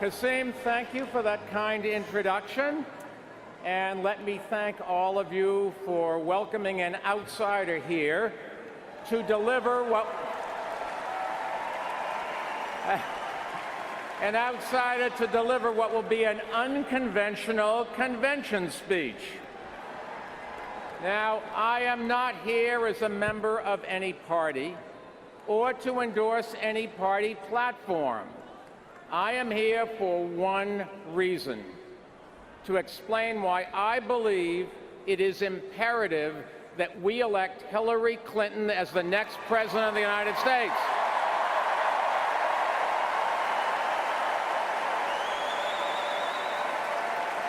Kasim, thank you for that kind introduction. And let me thank all of you for welcoming an outsider here to deliver what will be an unconventional convention speech. Now, I am not here as a member of any party or to endorse any party platform. I am here for one reason: to explain why I believe it is imperative that we elect Hillary Clinton as the next president of the United States.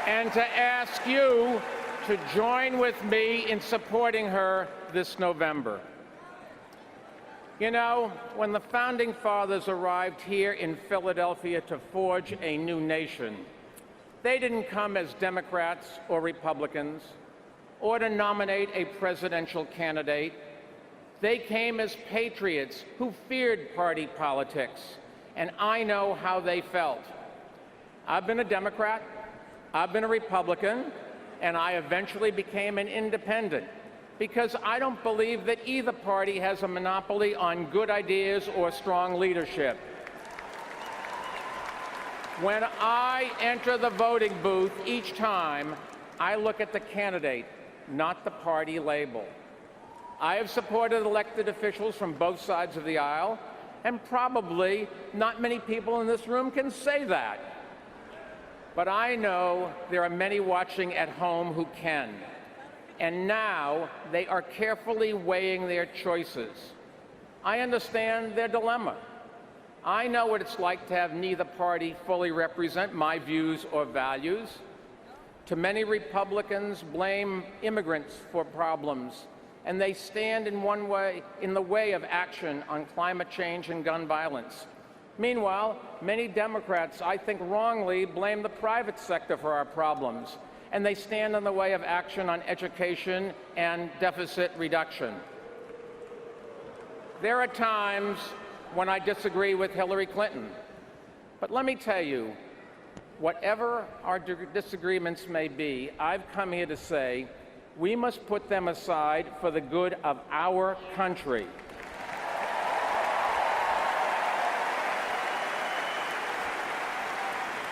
And to ask you to join with me in supporting her this November. You know, when the Founding Fathers arrived here in Philadelphia to forge a new nation, they didn't come as Democrats or Republicans or to nominate a presidential candidate. They came as patriots who feared party politics, and I know how they felt. I've been a Democrat, I've been a Republican, and I eventually became an independent, because I don't believe that either party has a monopoly on good ideas or strong leadership. When I enter the voting booth each time, I look at the candidate, not the party label. I have supported elected officials from both sides of the aisle, and probably not many people in this room can say that. But I know there are many watching at home who can. And now they are carefully weighing their choices. I understand their dilemma. I know what it's like to have neither party fully represent my views or values. Too many Republicans blame immigrants for problems, and they stand in the way of action on climate change and gun violence. Meanwhile, many Democrats, I think wrongly, blame the private sector for our problems, and they stand in the way of action on education and deficit reduction. There are times when I disagree with Hillary Clinton, but let me tell you, whatever our disagreements may be, I've come here to say we must put them aside for the good of our country.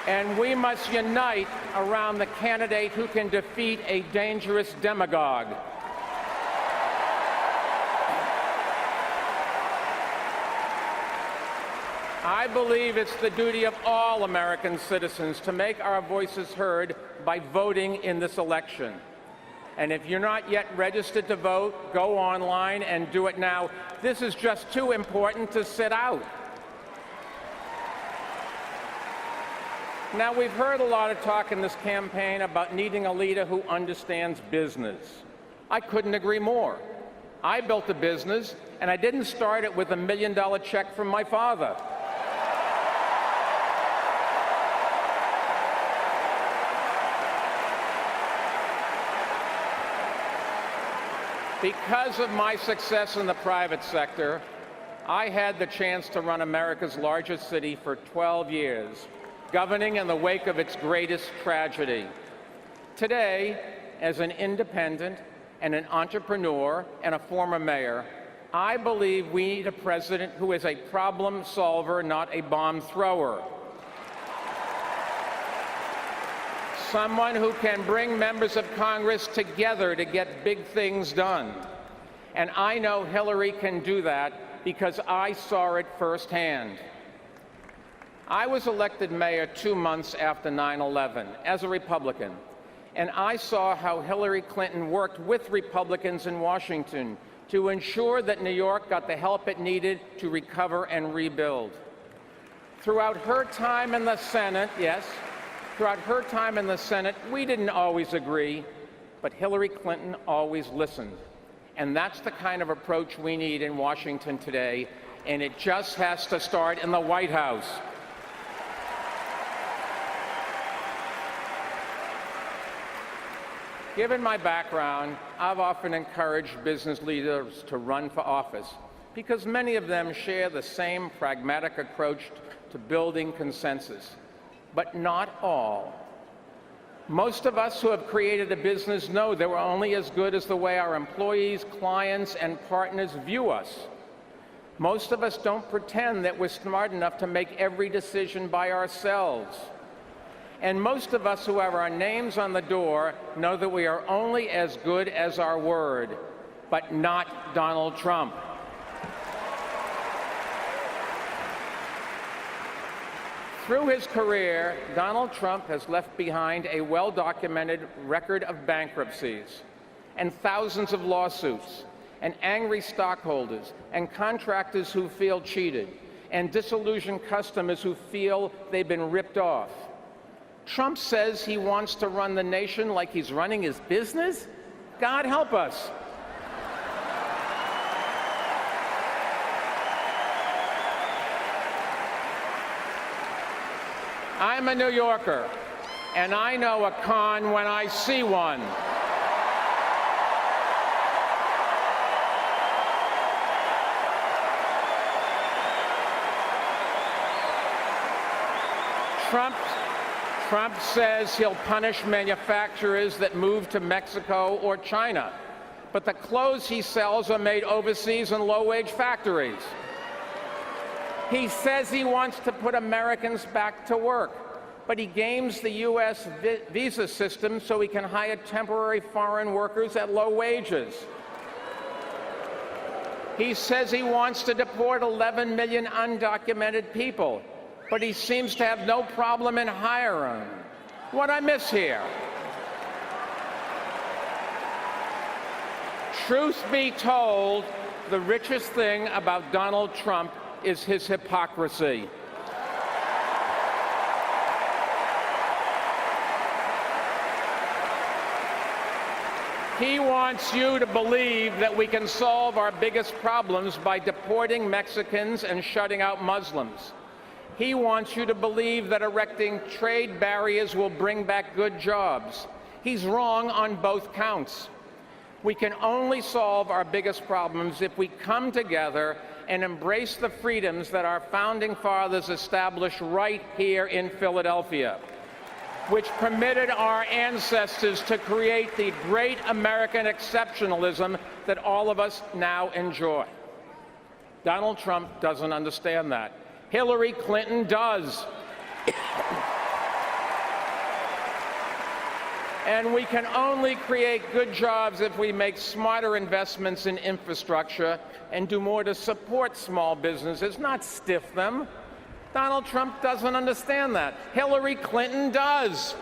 And we must unite around the candidate who can defeat a dangerous demagogue. I believe it's the duty of all American citizens to make our voices heard by voting in this election. And if you're not yet registered to vote, go online and do it now. This is just too important to sit out. Now, we've heard a lot of talk in this campaign about needing a leader who understands business. I couldn't agree more. I built a business, and I didn't start it with $1 million check from my father. Because of my success in the private sector, I had the chance to run America's largest city for 12 years. Governing in the wake of its greatest tragedy. Today, as an independent and an entrepreneur and a former mayor, I believe we need a president who is a problem solver, not a bomb thrower. Someone who can bring members of Congress together to get big things done. And I know Hillary can do that because I saw it firsthand. I was elected mayor 2 months after 9/11 as a Republican, and I saw how Hillary Clinton worked with Republicans in Washington to ensure that New York got the help it needed to recover and rebuild. Throughout her time in the Senate, we didn't always agree, but Hillary Clinton always listened. And that's the kind of approach we need in Washington today, and it just has to start in the White House. Given my background, I've often encouraged business leaders to run for office because many of them share the same pragmatic approach to building consensus. but not all. Most of us who have created a business know that we're only as good as the way our employees, clients, and partners view us. Most of us don't pretend that we're smart enough to make every decision by ourselves. And most of us who have our names on the door know that we are only as good as our word, but not Donald Trump. Through his career, Donald Trump has left behind a well-documented record of bankruptcies and thousands of lawsuits and angry stockholders and contractors who feel cheated and disillusioned customers who feel they've been ripped off. Trump says he wants to run the nation like he's running his business? God help us. I'm a New Yorker, and I know a con when I see one. Trump says he'll punish manufacturers that move to Mexico or China, but the clothes he sells are made overseas in low-wage factories. He says he wants to put Americans back to work, but he games the U.S. visa system so he can hire temporary foreign workers at low wages. He says he wants to deport 11 million undocumented people, but he seems to have no problem in hiring. What'd I miss here? Truth be told, the richest thing about Donald Trump is his hypocrisy. He wants you to believe that we can solve our biggest problems by deporting Mexicans and shutting out Muslims. He wants you to believe that erecting trade barriers will bring back good jobs. He's wrong on both counts. We can only solve our biggest problems if we come together and embrace the freedoms that our founding fathers established right here in Philadelphia, which permitted our ancestors to create the great American exceptionalism that all of us now enjoy. Donald Trump doesn't understand that. Hillary Clinton does. And we can only create good jobs if we make smarter investments in infrastructure and do more to support small businesses, not stiff them. Donald Trump doesn't understand that. Hillary Clinton does.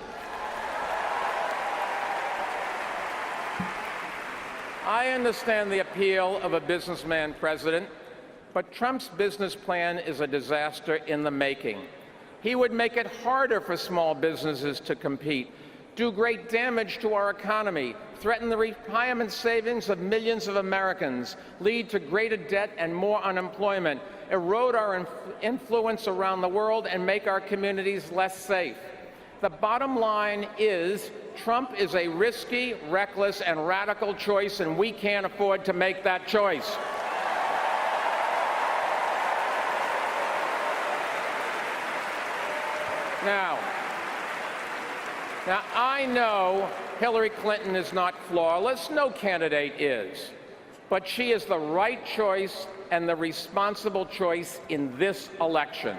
I understand the appeal of a businessman president, but Trump's business plan is a disaster in the making. He would make it harder for small businesses to compete, do great damage to our economy, threaten the retirement savings of millions of Americans, lead to greater debt and more unemployment, erode our influence around the world, and make our communities less safe. The bottom line is Trump is a risky, reckless, and radical choice, and we can't afford to make that choice. Now, I know Hillary Clinton is not flawless. No candidate is. But she is the right choice and the responsible choice in this election.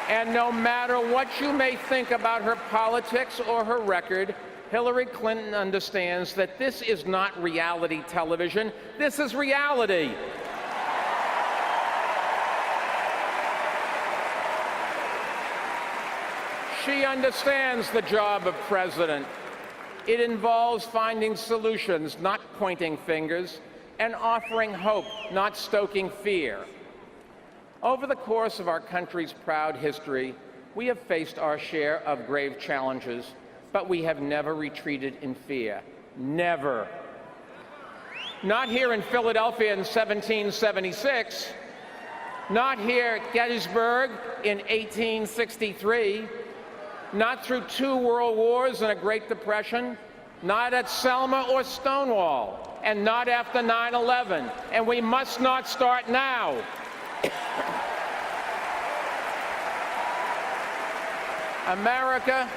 And no matter what you may think about her politics or her record, Hillary Clinton understands that this is not reality television. This is reality. She understands the job of president. It involves finding solutions, not pointing fingers, and offering hope, not stoking fear. Over the course of our country's proud history, we have faced our share of grave challenges, but we have never retreated in fear. Never. Not here in Philadelphia in 1776, not here at Gettysburg in 1863, not through 2 world wars and a Great Depression, not at Selma or Stonewall, and not after 9/11. And we must not start now. America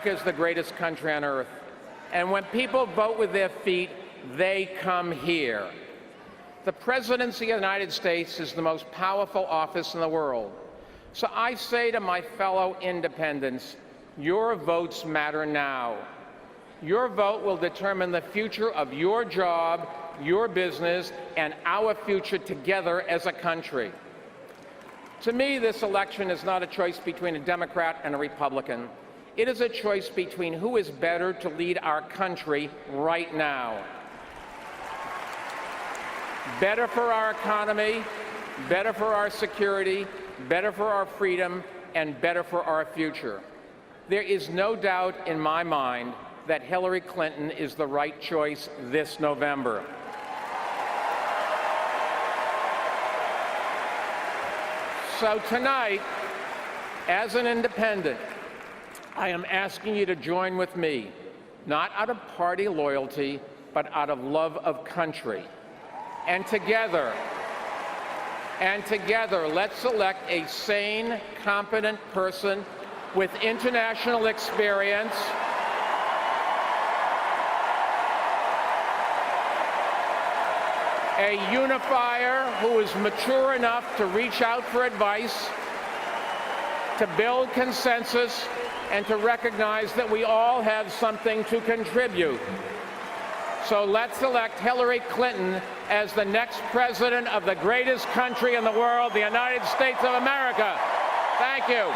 is the greatest country on earth. And when people vote with their feet, they come here. The presidency of the United States is the most powerful office in the world. So I say to my fellow independents, your votes matter now. Your vote will determine the future of your job, your business, and our future together as a country. To me, this election is not a choice between a Democrat and a Republican. It is a choice between who is better to lead our country right now. Better for our economy, better for our security, better for our freedom, and better for our future. There is no doubt in my mind that Hillary Clinton is the right choice this November. So tonight, as an independent, I am asking you to join with me, not out of party loyalty, but out of love of country. And together, let's elect a sane, competent person with international experience, a unifier who is mature enough to reach out for advice, to build consensus, and to recognize that we all have something to contribute. So let's elect Hillary Clinton as the next president of the greatest country in the world, the United States of America. Thank you.